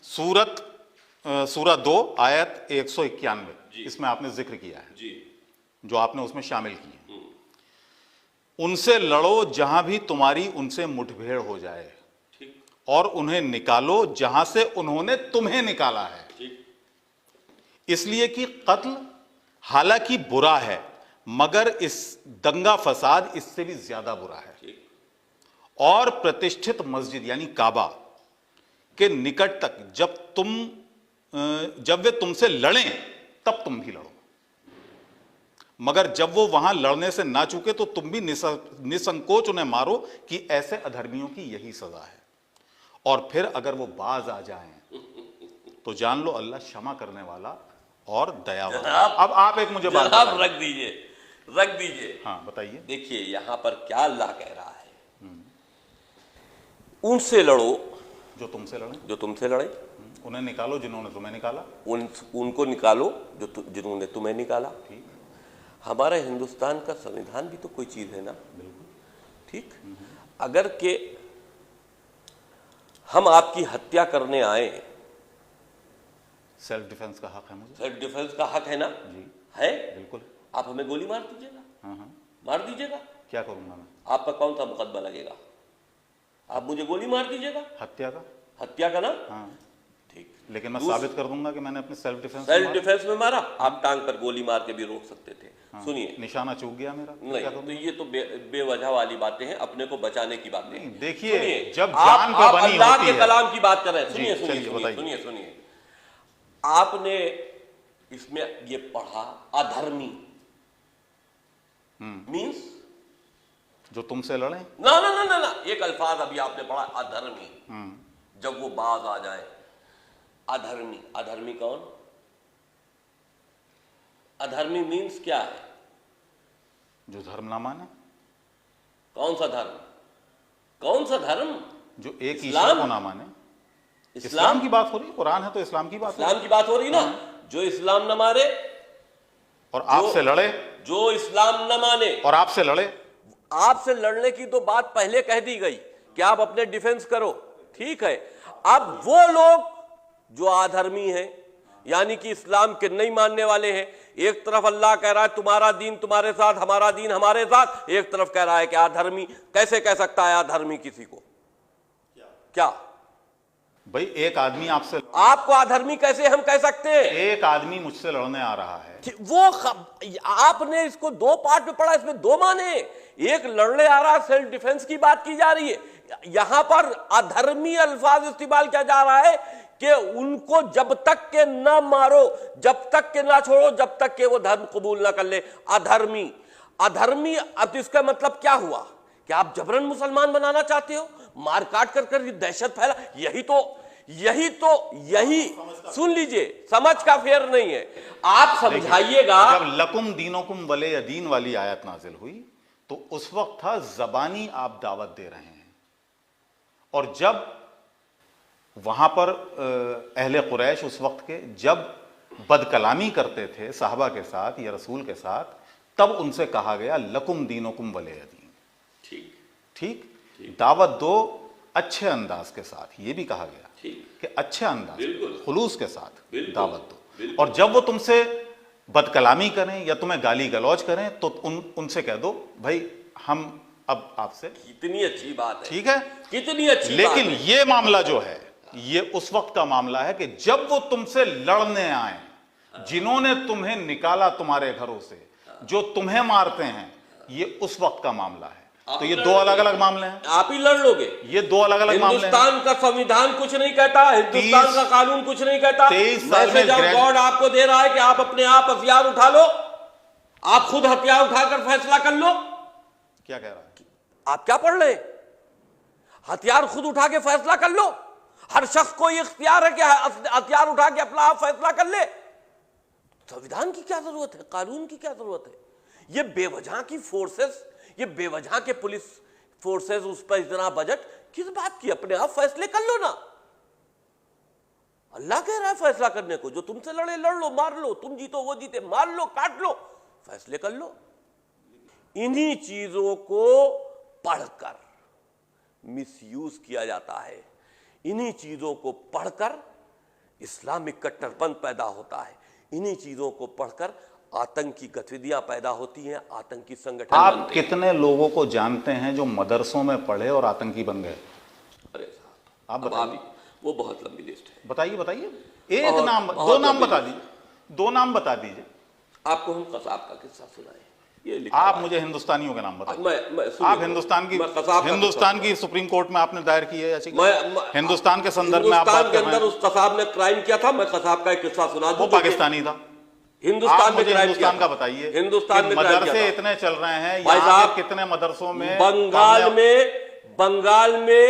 S1: सूरा 2 आयत 191,
S2: जी।
S1: इसमें आपने जिक्र किया है
S2: जी,
S1: जो आपने उसमें शामिल किए। उनसे लड़ो जहां भी तुम्हारी उनसे मुठभेड़ हो जाए,
S2: ठीक,
S1: और उन्हें निकालो जहां से उन्होंने तुम्हें निकाला है,
S2: ठीक,
S1: इसलिए कि कत्ल हालांकि बुरा है मगर इस दंगा फसाद इससे भी ज्यादा बुरा है।
S2: ठीक,
S1: और प्रतिष्ठित मस्जिद यानी काबा के निकट तक जब वे तुमसे लड़ें तब तुम भी लड़ो, मगर जब वो वहां लड़ने से ना चूके तो तुम भी निसंकोच उन्हें मारो कि ऐसे अधर्मियों की यही सजा है। और फिर अगर वो बाज आ जाएं तो जान लो अल्लाह क्षमा करने वाला और दयावान। अब आप एक मुझे बात
S2: आप
S1: बताइए।
S2: रख दीजिए।
S1: हाँ बताइए।
S2: देखिए यहां पर क्या अल्लाह कह रहा है, उनसे लड़ो
S1: जो तुमसे लड़े,
S2: जो तुमसे लड़े,
S1: उन्हें निकालो जिन्होंने तुम्हें निकाला,
S2: उनको निकालो जिन्होंने तुम्हें निकाला।
S1: ठीक,
S2: हमारा हिंदुस्तान का संविधान भी तो कोई चीज है ना।
S1: बिल्कुल
S2: ठीक, अगर के हम आपकी हत्या करने आए,
S1: सेल्फ डिफेंस का हक है मुझे।
S2: सेल्फ डिफेंस का हक है ना।
S1: जी
S2: है,
S1: बिल्कुल।
S2: आप हमें गोली मार दीजिएगा,
S1: हाँ हाँ,
S2: मार दीजिएगा,
S1: क्या करूंगा मैं?
S2: आपका कौन सा मुकदमा लगेगा? आप मुझे गोली मार दीजिएगा,
S1: हत्या का।
S2: हत्या का ना।
S1: हाँ,
S2: ठीक,
S1: लेकिन मैं साबित कर दूंगा कि मैंने अपने सेल्फ
S2: डिफेंस में मारा। आप टांग पर गोली मार के भी रोक सकते थे। सुनिए,
S1: निशाना चूक गया मेरा, तो
S2: नहीं
S1: क्या
S2: तो
S1: करूंगा?
S2: ये तो बेवजह वाली बातें हैं, अपने को बचाने की बातें हैं।
S1: देखिए,
S2: सुनिए,
S1: जब
S2: आप
S1: जान पे बनी
S2: अल्लाह
S1: होती
S2: के
S1: है।
S2: कलाम की बात कर रहे हैं।
S1: जी,
S2: सुनिए
S1: चलिए,
S2: सुनिए
S1: बताइए।
S2: सुनिए सुनिए, आपने इसमें ये पढ़ा अधर्मी मीन्स
S1: जो तुमसे लड़े।
S2: ना ना ना ना ना, एक अल्फाज अभी आपने पढ़ा अधर्मी, जब वो बाज आ जाए। अधर्मी, अधर्मी कौन? अधर्मी मीन्स क्या है?
S1: जो धर्म ना माने,
S2: कौन सा धर्म? कौन सा धर्म?
S1: जो एक
S2: इस्लाम?
S1: ईश्वर को ना माने। इस्लाम की बात हो रही है, कुरान है तो इस्लाम की बात हो रही
S2: इस्लाम की बात हो रही ना। जो इस्लाम न मारे
S1: है। और आपसे लड़े,
S2: जो इस्लाम न माने
S1: और आपसे लड़े,
S2: आपसे लड़ने की तो बात पहले कह दी गई कि आप अपने डिफेंस करो, ठीक है। अब वो लोग जो अधर्मी हैं, यानी कि इस्लाम के नहीं मानने वाले हैं, एक तरफ अल्लाह कह रहा है तुम्हारा दीन तुम्हारे साथ, हमारा दीन हमारे साथ, एक तरफ कह रहा है कि अधर्मी। कैसे कह सकता है अधर्मी किसी को? क्या
S1: भाई एक आदमी आपसे,
S2: आपको अधर्मी कैसे हम कह सकते हैं?
S1: एक आदमी मुझसे लड़ने आ रहा है,
S2: आपने इसको 2 पार्ट में पढ़ा, इसमें 2 माने। एक लड़ने आ रहा, सेल्फ डिफेंस की बात की जा रही है। यहां पर अधर्मी अल्फाज इस्तेमाल किया जा रहा है कि उनको जब तक के ना मारो, जब तक के ना छोड़ो, जब तक के वो धर्म कबूल ना कर ले। अधर्मी, अधर्मी। अब इसका मतलब क्या हुआ कि आप जबरन मुसलमान बनाना चाहते हो, मार काट कर कर दहशत फैला। यही सुन लीजिए, समझ का फेर नहीं है। आप समझाइएगा।
S1: जब लकुम दीनुकुम वलिय दीन वाली आयत नाजिल हुई तो उस वक्त था जबानी आप दावत दे रहे हैं, और जब वहां पर अहले कुरैश उस वक्त के जब बदकलामी करते थे साहबा के साथ या रसूल के साथ, तब उनसे कहा गया लकुम दीनुकुम वलिय दीन। ठीक, दावत दो अच्छे अंदाज के साथ, ये भी कहा गया कि अच्छे अंदाज खुलूस के साथ दावत दो, और जब वो तुमसे बदकलामी करें या तुम्हें गाली गलौज करें तो उनसे कह दो भाई हम अब आपसे।
S2: कितनी अच्छी बात है,
S1: ठीक है,
S2: कितनी अच्छी
S1: लेकिन
S2: बात है।
S1: ये मामला जो है ये उस वक्त का मामला है कि जब वो तुमसे लड़ने आए, जिन्होंने तुम्हें निकाला तुम्हारे घरों से, जो तुम्हें मारते हैं, ये उस वक्त का मामला है। तो ये दो अलग अलग मामले हैं।
S2: आप ही लड़ लोगे,
S1: ये दो अलग अलग मामले हैं।
S2: हिंदुस्तान का संविधान कुछ नहीं कहता, हिंदुस्तान का कानून कुछ नहीं कहता।
S1: 23 साल में
S2: गॉड आपको दे रहा है कि आप अपने आप हथियार उठा लो, आप खुद हथियार उठाकर फैसला कर लो।
S1: क्या कह रहा है?
S2: आप क्या पढ़ रहे? हथियार खुद उठा के फैसला कर लो। हर शख्स को ये इख्तियार है कि हथियार उठा के अपना आप फैसला कर ले। संविधान की क्या जरूरत है, कानून की क्या जरूरत है? ये बेवजह की फोर्सेस, ये बेवजह के पुलिस फोर्सेस, उस पर इतना बजट किस बात की? अपने आप फैसले कर लो ना। अल्लाह कह रहा है फैसला करने को, जो तुमसे लड़े लड़ लो, मार लो, तुम जीतो वो जीते, मार लो, काट लो, फैसले कर लो। इन्हीं चीजों को पढ़कर मिसयूज किया जाता है, इन्हीं चीजों को पढ़कर इस्लामिक कट्टरपंथ पैदा होता है, इन्हीं चीजों को पढ़कर आतंकी गतिविधियां पैदा होती हैं, आतंकी संगठन।
S1: आप कितने लोगों को जानते हैं जो मदरसों में पढ़े और आतंकी बन गए?
S2: अरे साहब,
S1: आप बताइए।
S2: वो बहुत लंबी लिस्ट है।
S1: बताइए बताइए, एक नाम, दो नाम बता दीजिए, दो नाम बता दीजिए।
S2: आपको हम कसाब का किस्सा सुनाए, ये लिखा
S1: आप
S2: है।
S1: मुझे हिंदुस्तानियों के नाम बताइए।
S2: मैं
S1: आप हिंदुस्तान की सुप्रीम कोर्ट में आपने दायर की है याचिका? हिंदुस्तान के संदर्भ में आप बात कर रहे हैं।
S2: अंदर उस कसाब ने क्राइम किया था, मैं कसाब का एक किस्सा सुना दूं।
S1: वो पाकिस्तानी था।
S2: हिंदुस्तान में
S1: हिंदुस्तान का बताइए।
S2: हिंदुस्तान में
S1: मदरसे इतने चल रहे हैं,
S2: भाई
S1: यहाँ
S2: साहब,
S1: के कितने मदरसों में
S2: बंगाल में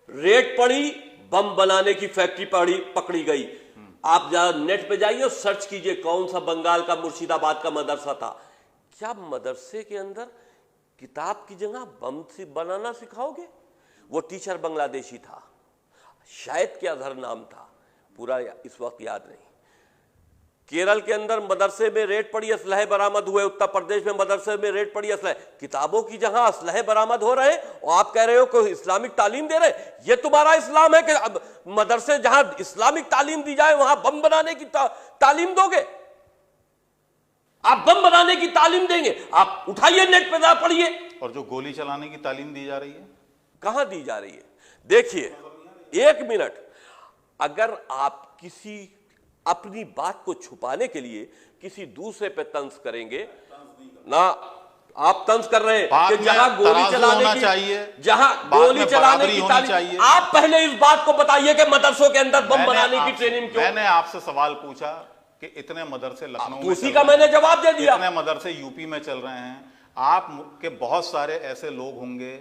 S2: रेड पड़ी, बम बनाने की फैक्ट्री पकड़ी गई। आप नेट पे जाइए, सर्च कीजिए कौन सा बंगाल का मुर्शिदाबाद का मदरसा था। क्या मदरसे के अंदर किताब की जगह बम बनाना सिखाओगे? वो टीचर बांग्लादेशी था, शायद क्या अजहर नाम था, पूरा इस वक्त याद नहीं। केरल के अंदर मदरसे में रेड पड़ी, असलहे बरामद हुए। उत्तर प्रदेश में मदरसे में रेड पड़ी, असलहे, किताबों की जहां असलहे बरामद हो रहे हैं और आप कह रहे हो कि इस्लामिक तालीम दे रहे। ये तुम्हारा इस्लाम है कि अब मदरसे जहां इस्लामिक तालीम दी जाए वहां बम बनाने की तालीम दोगे? आप बम बनाने की तालीम देंगे? आप उठाइए, नेट पे जा पढ़िए।
S1: और जो गोली चलाने की तालीम दी जा रही है,
S2: कहां दी जा रही है? देखिए, एक मिनट, अगर आप किसी अपनी बात को छुपाने के लिए किसी दूसरे पे तंज करेंगे ना, आप तंज कर रहे हैं कि जहां गोली चलाने की, जहां गोली चलाने की तालीम, आप पहले इस बात को बताइए कि मदरसों के अंदर बम बनाने की ट्रेनिंग क्यों?
S1: मैंने आपसे सवाल पूछा कि इतने मदरसे लखनऊ में,
S2: उसी का मैंने जवाब दे दिया।
S1: इतने मदरसे यूपी में चल रहे हैं। आप के बहुत सारे ऐसे लोग होंगे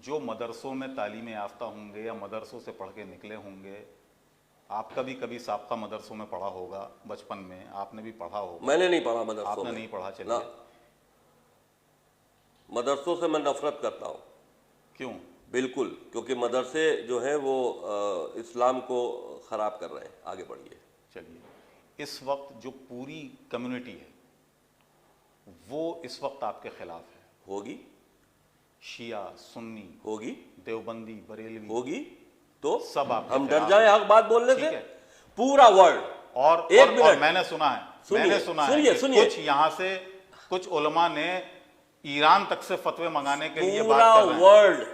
S1: जो मदरसों में तालीम याफ्ता होंगे या मदरसों से पढ़ के निकले होंगे। आपका भी कभी साबका मदरसों में पढ़ा होगा, बचपन में आपने भी पढ़ा होगा।
S2: मैंने नहीं पढ़ा मदरसों
S1: आपने
S2: में।
S1: नहीं पढ़ा? चलिए,
S2: मदरसों से मैं नफरत करता हूं।
S1: क्यों?
S2: बिल्कुल, क्योंकि मदरसे जो हैं वो इस्लाम को खराब कर रहे हैं। आगे बढ़िए।
S1: चलिए, इस वक्त जो पूरी कम्युनिटी है वो इस वक्त आपके खिलाफ है।
S2: होगी,
S1: शिया, सुन्नी,
S2: होगी,
S1: देवबंदी, बरेलवी,
S2: होगी, तो
S1: सब आप
S2: हम डर जाए हक बात बोलने से?
S1: है।
S2: पूरा वर्ल्ड।
S1: और
S2: एक मिनट,
S1: और मैंने सुना है, कुछ यहां से कुछ उलमा ने ईरान तक से फतवे मंगाने के लिए बात कर रहे हैं।
S2: वर्ल्ड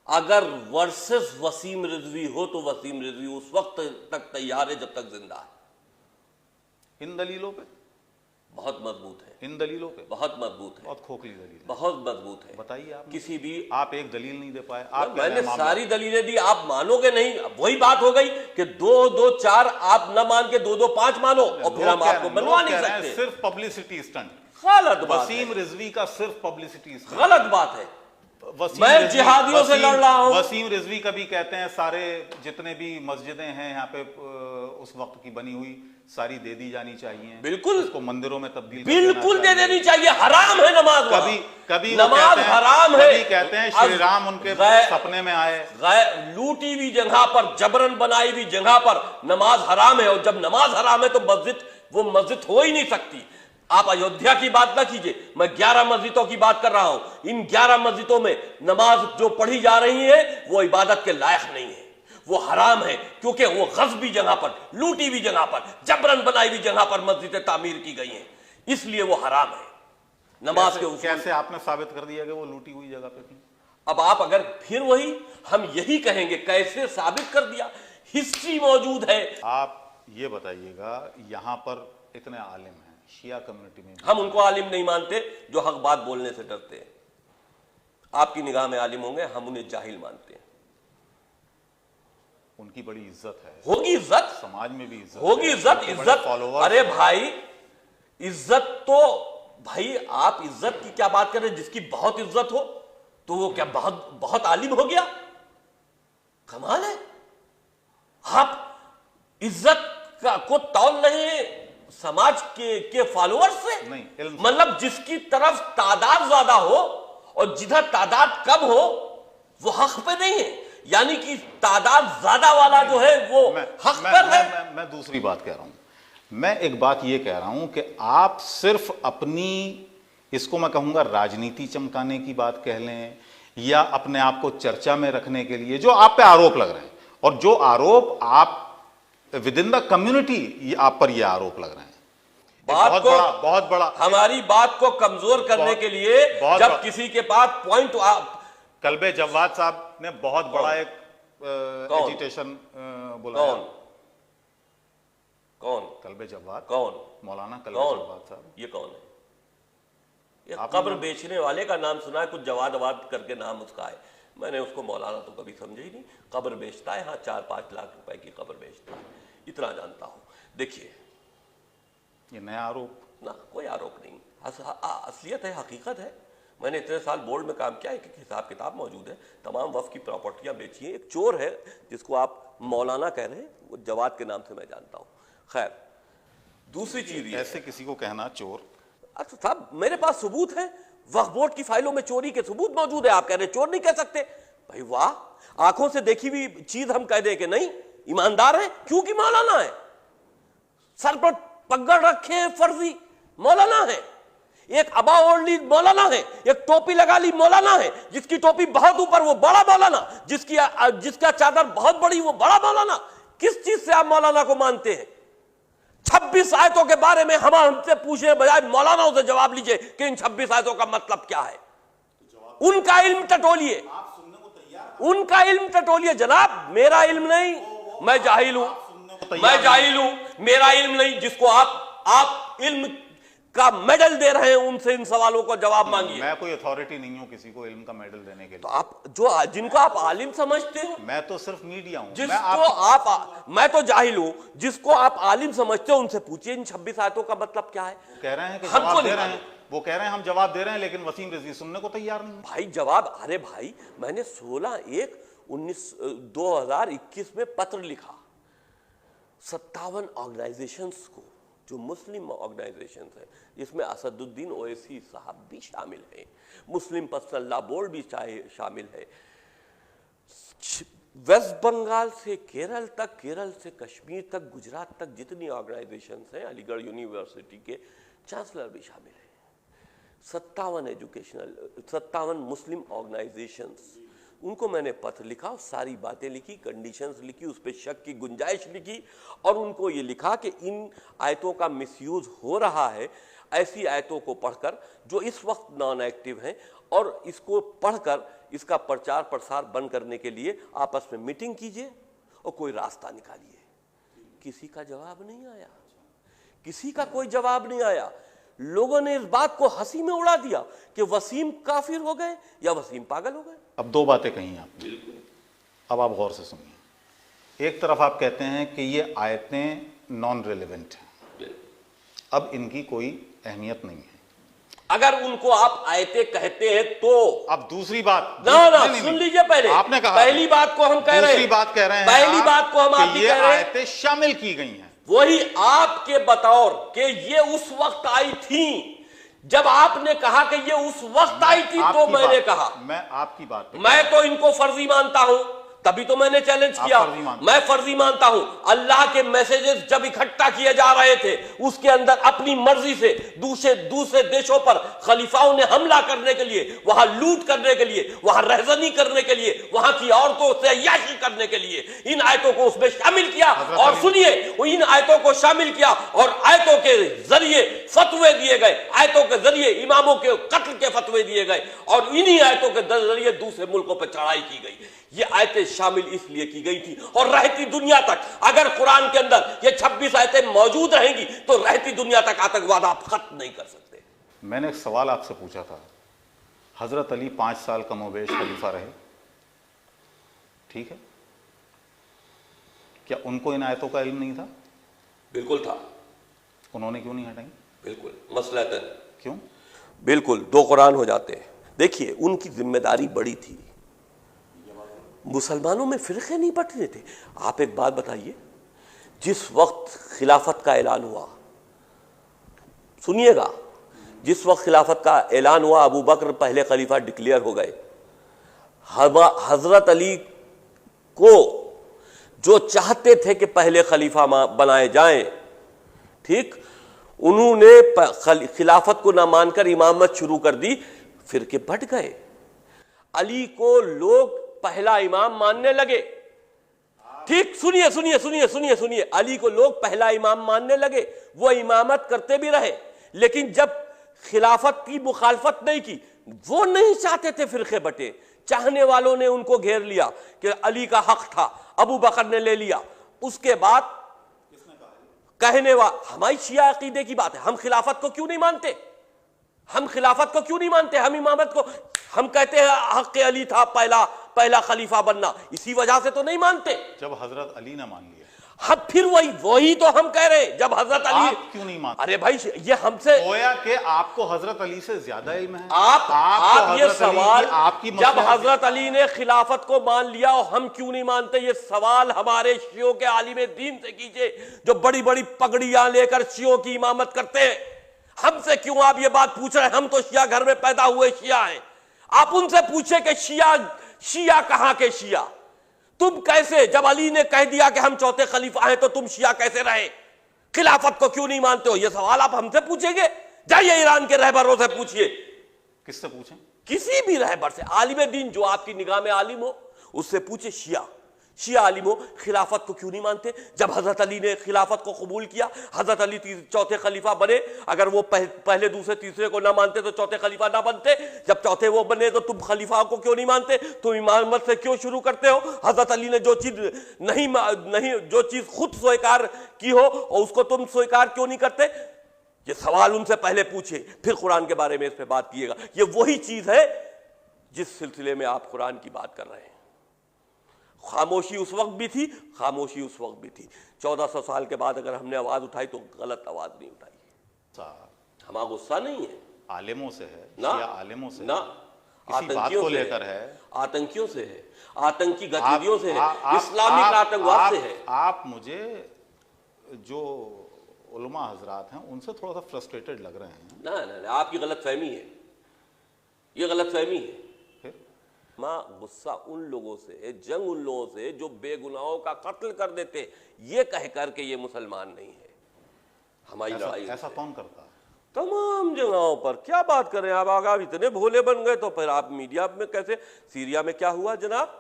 S2: अगर वर्सेस वसीम रिजवी हो तो वसीम रिजवी उस वक्त तक तैयार है जब तक जिंदा है।
S1: इन दलीलों पे
S2: बहुत मजबूत है,
S1: इन दलीलों पे
S2: बहुत मजबूत है,
S1: बहुत खोखली दलील,
S2: बहुत मजबूत है।
S1: बताइए आप।
S2: किसी भी,
S1: आप एक दलील नहीं दे पाए। आप
S2: मैंने सारी दलीलें दी, आप मानोगे नहीं। वही बात हो गई कि 2-2-4 आप न मान के 2-2-5 मानो और फिर हम आपको बनवा नहीं सकते।
S1: सिर्फ पब्लिसिटी स्टंट।
S2: गलत बात है।
S1: वसीम रिजवी का सिर्फ पब्लिसिटी स्टंट।
S2: गलत बात है। मैं जिहादियों से लड़ रहा हूं।
S1: वसीम रिजवी कभी कहते हैं सारे जितने भी मस्जिदें हैं यहाँ पे उस वक्त की बनी हुई सारी दे दी जानी चाहिए,
S2: बिल्कुल
S1: उसको मंदिरों में तब्दील
S2: बिल्कुल दे देनी चाहिए। हराम है नमाज,
S1: कभी कभी
S2: नमाज हराम है।
S1: कभी कहते हैं श्री राम उनके सपने में आए।
S2: लूटी हुई जगह पर, जबरन बनाई हुई जगह पर नमाज हराम है, और जब नमाज हराम है तो वो मस्जिद हो ही नहीं सकती। आप अयोध्या की बात ना कीजिए, मैं 11 मस्जिदों की बात कर रहा हूं। इन 11 मस्जिदों में नमाज जो पढ़ी जा रही है वो इबादत के लायक नहीं है, वो हराम है, क्योंकि वो गस्बी जगह पर, लूटी हुई जगह पर, जबरन बनाई हुई जगह पर मस्जिदें तामीर की गई हैं, इसलिए वो हराम है। नमाज के
S1: कैसे आपने साबित कर दिया कि वो लूटी हुई जगह पे थी?
S2: अब आप अगर फिर वही हम यही कहेंगे, कैसे साबित कर दिया? हिस्ट्री मौजूद है।
S1: आप ये बताइएगा, यहां पर इतने आलिम हैं शिया कम्युनिटी में,
S2: हम उनको आलिम नहीं मानते जो हक बात बोलने से डरते हैं। आपकी निगाह में आलिम होंगे, हम उन्हें जाहिल मानते हैं।
S1: उनकी बड़ी इज्जत है,
S2: होगी इज्जत,
S1: समाज में भी इज्जत
S2: होगी इज्जत। इज्जत, अरे भाई इज्जत तो भाई, आप इज्जत की क्या बात कर रहे हैं? जिसकी बहुत इज्जत हो तो वो क्या बहुत बहुत आलिम हो गया? कमाल है। आप इज्जत का को तौल नहीं समाज के फॉलोअर्स से,
S1: नहीं,
S2: मतलब जिसकी तरफ तादाद ज्यादा हो और जिधर तादाद कम हो वो हक पे नहीं है, यानी कि तादाद ज्यादा वाला जो है वो हक पर है।
S1: मैं दूसरी बात कह रहा हूं। मैं एक बात ये कह रहा हूं कि आप सिर्फ अपनी, इसको मैं कहूंगा राजनीति चमकाने की बात कह लें, या अपने आप को चर्चा में रखने के लिए जो आप पे आरोप लग रहे हैं, और जो आरोप आप विद इन द कम्युनिटी आप पर ये आरोप लग रहे हैं, बहुत बड़ा
S2: हमारी बात को कमजोर करने के लिए जब किसी के पास पॉइंट,
S1: कल्बे जव्वाद साहब ने बहुत बड़ा एक एजिटेशन बोला। कौन? कल्बे जव्वाद।
S2: कौन?
S1: मौलाना कल्बे जव्वाद साहब।
S2: ये कौन है? ये कब्र बेचने वाले का नाम सुना है, कुछ जवाद करके नाम उसका है। मैंने उसको मौलाना तो कभी समझे ही नहीं। कब्र बेचता है, हाँ 4-5 लाख रुपए की कब्र बेचता है, इतना जानता हूं। देखिए
S1: ये नया आरोप
S2: ना, कोई आरोप नहीं, असलियत है, हकीकत है। मैंने इतने साल बोर्ड में काम किया, एक हिसाब किताब मौजूद है, तमाम वफ की प्रॉपर्टियां बेची हैं। एक चोर है जिसको आप मौलाना कह रहे हैं, वो जवाद के नाम से मैं जानता हूं। खैर, दूसरी चीज,
S1: ऐसे किसी को कहना चोर,
S2: अच्छा साहब मेरे पास सबूत है, वक्फ बोर्ड की फाइलों में चोरी के सबूत मौजूद है, आप कह रहे चोर नहीं कह सकते? भाई वाह, आंखों से देखी हुई चीज हम कह दें कि नहीं ईमानदार है, क्योंकि मौलाना है, सर पर पगड़ रखे हैं फर्जी, मौलाना है, एक अबा ओढ़ मौलाना है, एक टोपी लगा ली मौलाना है, जिसकी टोपी बहुत ऊपर वो बड़ा मौलाना, जिसका चादर बहुत बड़ी वो बड़ा मौलाना। किस चीज से आप मौलाना को मानते हैं? 26 आयतों के बारे में हमसे पूछने बजाय मौलानाओं से जवाब लीजिए कि इन 26 आयतों का मतलब क्या है। उनका इल्म टटोलिए, उनका इल्म टटोलिए जनाब, मेरा इल्म नहीं, मैं जाहिल हूं, मैं जाहिल हूं, मेरा इल्म नहीं। जिसको आप इल्म का मेडल दे रहे हैं, उनसे इन सवालों को जवाब मांगिए।
S1: मैं कोई अथॉरिटी नहीं हूं किसी को इल्म का मेडल देने के लिए।
S2: तो आप जो जिनको आप आलिम समझते हो,
S1: मैं तो सिर्फ मीडिया हूं,
S2: मैं तो जाहिल हूं, जिसको आप आलिम समझते हो उनसे पूछिए इन 26 आयतों का मतलब क्या है।
S1: कह रहे हैं कि जवाब दे रहे हैं, वो कह रहे हैं हम जवाब दे रहे हैं, लेकिन वसीम रिजवी सुनने को तैयार नहीं।
S2: भाई जवाब, अरे भाई मैंने 16/1/2021 में पत्र लिखा 57 ऑर्गेनाइजेशंस को, जो मुस्लिम ऑर्गेनाइजेशंस हैं, जिसमें असदुद्दीन ओवैसी साहब भी शामिल हैं, मुस्लिम पर्सनल लॉ बोर्ड भी शामिल है, वेस्ट बंगाल से केरल तक, केरल से कश्मीर तक, गुजरात तक जितनी ऑर्गेनाइजेशंस हैं, अलीगढ़ यूनिवर्सिटी के चांसलर भी शामिल हैं, 57 मुस्लिम ऑर्गेनाइजेशंस, उनको मैंने पत्र लिखा, सारी बातें लिखी, कंडीशंस लिखी, उस पर शक की गुंजाइश लिखी, और उनको ये लिखा कि इन आयतों का मिसयूज हो रहा है, ऐसी आयतों को पढ़कर जो इस वक्त नॉन एक्टिव हैं, और इसको पढ़कर इसका प्रचार प्रसार बंद करने के लिए आपस में मीटिंग कीजिए और कोई रास्ता निकालिए। किसी का जवाब नहीं आया, किसी का कोई जवाब नहीं आया। लोगों ने इस बात को हंसी में उड़ा दिया कि वसीम काफिर हो गए या वसीम पागल हो गए।
S1: अब 2 बातें कही आपने, अब आप गौर से सुनिए। एक तरफ आप कहते हैं कि ये आयतें नॉन रेलेवेंट हैं, अब इनकी कोई अहमियत नहीं है।
S2: अगर उनको आप आयतें कहते हैं तो
S1: अब दूसरी बात
S2: ना
S1: नहीं,
S2: सुन लीजिए पहले।
S1: आपने कहा
S2: पहली बात को हम कह रहे हैं,
S1: दूसरी बात कह रहे हैं,
S2: पहली बात को हम आप ही
S1: ये
S2: कह रहे हैं,
S1: आयतें शामिल की गई हैं।
S2: वही आपके बतौर के ये उस वक्त आई थी जब आपने कहा कि ये उस वक्त आई थी, तो मैंने कहा
S1: मैं आपकी बात
S2: मैं तो इनको फर्जी मानता हूं, तभी तो मैंने चैलेंज किया। मैं फर्जी मानता हूं। अल्लाह के मैसेजेस जब इकट्ठा किए जा रहे थे, उसके अंदर अपनी मर्जी से दूसरे देशों पर खलीफाओं ने हमला करने के लिए, वहां लूट करने के लिए, वहां रहजनी करने के लिए, वहां की औरतों से अय्याशी करने के लिए इन आयतों को उसमें शामिल किया। और सुनिए, इन आयतों को शामिल किया और आयतों के जरिए फतवे दिए गए, आयतों के जरिए इमामों के कत्ल के फतवे दिए गए और इन्हीं आयतों के जरिए दूसरे मुल्कों पर चढ़ाई की गई। ये आयतें शामिल इसलिए की गई थी और रहती दुनिया तक, अगर कुरान के अंदर ये 26 आयतें मौजूद रहेंगी तो रहती दुनिया तक आतंकवाद आप खत्म नहीं कर सकते।
S1: मैंने एक सवाल आपसे पूछा था, हजरत अली 5 साल कमोबेश खलीफा रहे, ठीक है, क्या उनको इन आयतों का इल्म नहीं था?
S2: बिल्कुल था।
S1: उन्होंने क्यों नहीं हटाई?
S2: बिल्कुल मसलतन।
S1: क्यों?
S2: बिल्कुल, 2 कुरान हो जाते हैं। देखिए, उनकी जिम्मेदारी बड़ी थी, मुसलमानों में फिरके नहीं बंटने थे। आप एक बात बताइए, जिस वक्त खिलाफत का ऐलान हुआ, सुनिएगा, जिस वक्त खिलाफत का ऐलान हुआ, अबू बकर पहले खलीफा डिक्लेयर हो गए। हजरत अली को जो चाहते थे कि पहले खलीफा बनाए जाएं, ठीक, उन्होंने खिलाफत को ना मानकर इमामत शुरू कर दी, फिरके बंट गए। अली को लोग पहला इमाम मानने लगे, ठीक, सुनिए सुनिए सुनिए सुनिए सुनिए, अली को लोग पहला इमाम मानने लगे, वो इमामत करते भी रहे, लेकिन जब खिलाफत की मुखालफत नहीं की, वो नहीं चाहते थे फिरके बटे, चाहने वालों ने उनको घेर लिया कि अली का हक था, अबू बकर ने ले लिया। उसके बाद कहने हमारी शिया अकीदे की बात है, हम खिलाफत को क्यों नहीं मानते, हम खिलाफत को क्यों नहीं मानते, हम इमामत को, हम कहते हैं हक अली था पहला खलीफा बनना, इसी वजह से तो नहीं मानते।
S1: जब हजरत अली ने मान लिया,
S2: हम फिर वही तो हम कह रहे हैं, जब हजरत अली,
S1: आप क्यों नहीं मानते?
S2: अरे भाई, ये हमसे
S1: गोया कि आपको हजरत अली से ज्यादा इल्म है।
S2: आप ये सवाल,
S1: आपकी
S2: जब हजरत अली ने खिलाफत को मान लिया और हम क्यों नहीं मानते, ये सवाल हमारे शियों के आलिम दीन से कीजिए, जो बड़ी बड़ी पगड़ियां लेकर शियों की इमामत करते हैं। हमसे क्यों आप ये बात पूछ रहे हैं? हम तो शिया घर में पैदा हुए शिया हैं। आप उनसे पूछे कि शिया कहां के शिया, तुम कैसे, जब अली ने कह दिया कि हम चौथे खलीफा हैं, तो तुम शिया कैसे रहे, खिलाफत को क्यों नहीं मानते हो? ये सवाल आप हमसे पूछेंगे? जाइए ईरान के रहबरों से पूछिए।
S1: किससे पूछें?
S2: किसी भी रहबर से, आलिम दीन जो आपकी निगाह में आलिम हो, उससे पूछे। शिया आलिम हो, खिलाफत को क्यों नहीं मानते? जब हजरत अली ने खिलाफत को कबूल किया, हजरत अली चौथे खलीफा बने, अगर वो पहले दूसरे तीसरे को ना मानते तो चौथे खलीफा ना बनते। जब चौथे वो बने तो तुम खलीफा को क्यों नहीं मानते? तुम इमामत से क्यों शुरू करते हो? हजरत अली ने जो चीज नहीं जो चीज खुद स्वीकार की हो, और उसको तुम स्वीकार क्यों नहीं करते? ये सवाल उनसे पहले पूछे, फिर कुरान के बारे में इस पर बात कीजिएगा। ये वही चीज है जिस सिलसिले में आप कुरान की बात कर रहे हैं। खामोशी उस वक्त भी थी, खामोशी उस वक्त भी थी। 1400 साल के बाद अगर हमने आवाज उठाई तो गलत आवाज नहीं उठाई। हमारा गुस्सा नहीं है,
S1: आलिमों से है
S2: ना,
S1: आलिमों से
S2: ना,
S1: आतंकियों को लेकर है,
S2: आतंकियों से है, आतंकी गतिविधियों से है, इस्लामिक आतंकवाद से है। आप
S1: मुझे जो उलमा हजरात हैं उनसे थोड़ा सा फ्रस्ट्रेटेड लग रहे हैं।
S2: ना, आपकी गलतफहमी है, ये गलतफहमी है। गुस्सा उन लोगों से है, जंग उन लोगों से जो बेगुनाहों का कत्ल कर देते, ये कह करके ये मुसलमान नहीं है। हमारी लड़ाई
S1: ऐसा कौन करता है?
S2: तमाम जगहों पर। क्या बात करें आप, आगे इतने भोले बन गए तो फिर आप मीडिया में कैसे? सीरिया में क्या हुआ जनाब,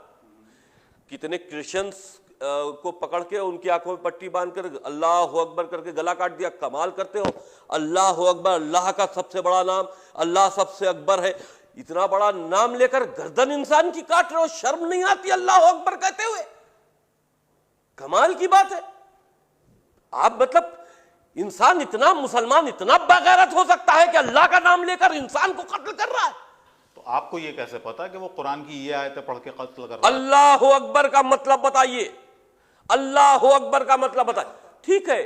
S2: कितने क्रिश्चियंस को पकड़ के उनकी आंखों में पट्टी बांधकर अल्लाह अकबर करके गला काट दिया। कमाल करते हो, अल्लाह अकबर, अल्लाह का सबसे बड़ा नाम, अल्लाह सबसे अकबर है, इतना बड़ा नाम लेकर गर्दन इंसान की काट रहे हो, शर्म नहीं आती अल्लाह अकबर कहते हुए? कमाल की बात है। आप मतलब इंसान इतना, मुसलमान इतना बेगैरत हो सकता है कि अल्लाह का नाम लेकर इंसान को कत्ल कर रहा है?
S1: तो आपको यह कैसे पता कि वो कुरान की ये आयतें पढ़ के कत्ल कर रहा है?
S2: अल्लाह अकबर का मतलब बताइए, अल्लाह अकबर का मतलब बताइए। ठीक है,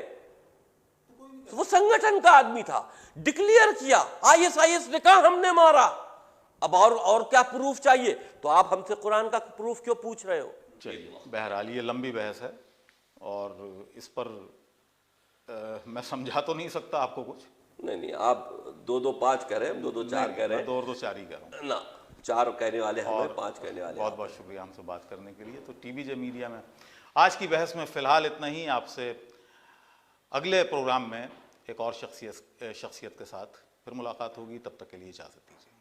S2: वो संगठन का आदमी था, डिक्लेयर किया, आईएसआईएस ने कहा हमने मारा। अब और क्या प्रूफ चाहिए? तो आप हमसे कुरान का प्रूफ क्यों पूछ रहे हो?
S1: चलिए, बहरहाल ये लंबी बहस है और इस पर मैं समझा तो नहीं सकता आपको कुछ।
S2: नहीं, आप 2-2-5 कह रहे हैं, 2-2-4 कह रहे हैं।
S1: 2 और 2 4 ही कह रहा हूं
S2: ना, 4 कहने वाले हमें, 5 कहने वाले।
S1: बहुत बहुत शुक्रिया हमसे बात करने के लिए। तो टीवीजे मीडिया में आज की बहस में फिलहाल इतना ही। आपसे अगले प्रोग्राम में एक और शख्सियत के साथ फिर मुलाकात होगी। तब तक के लिए इजाजत दीजिए।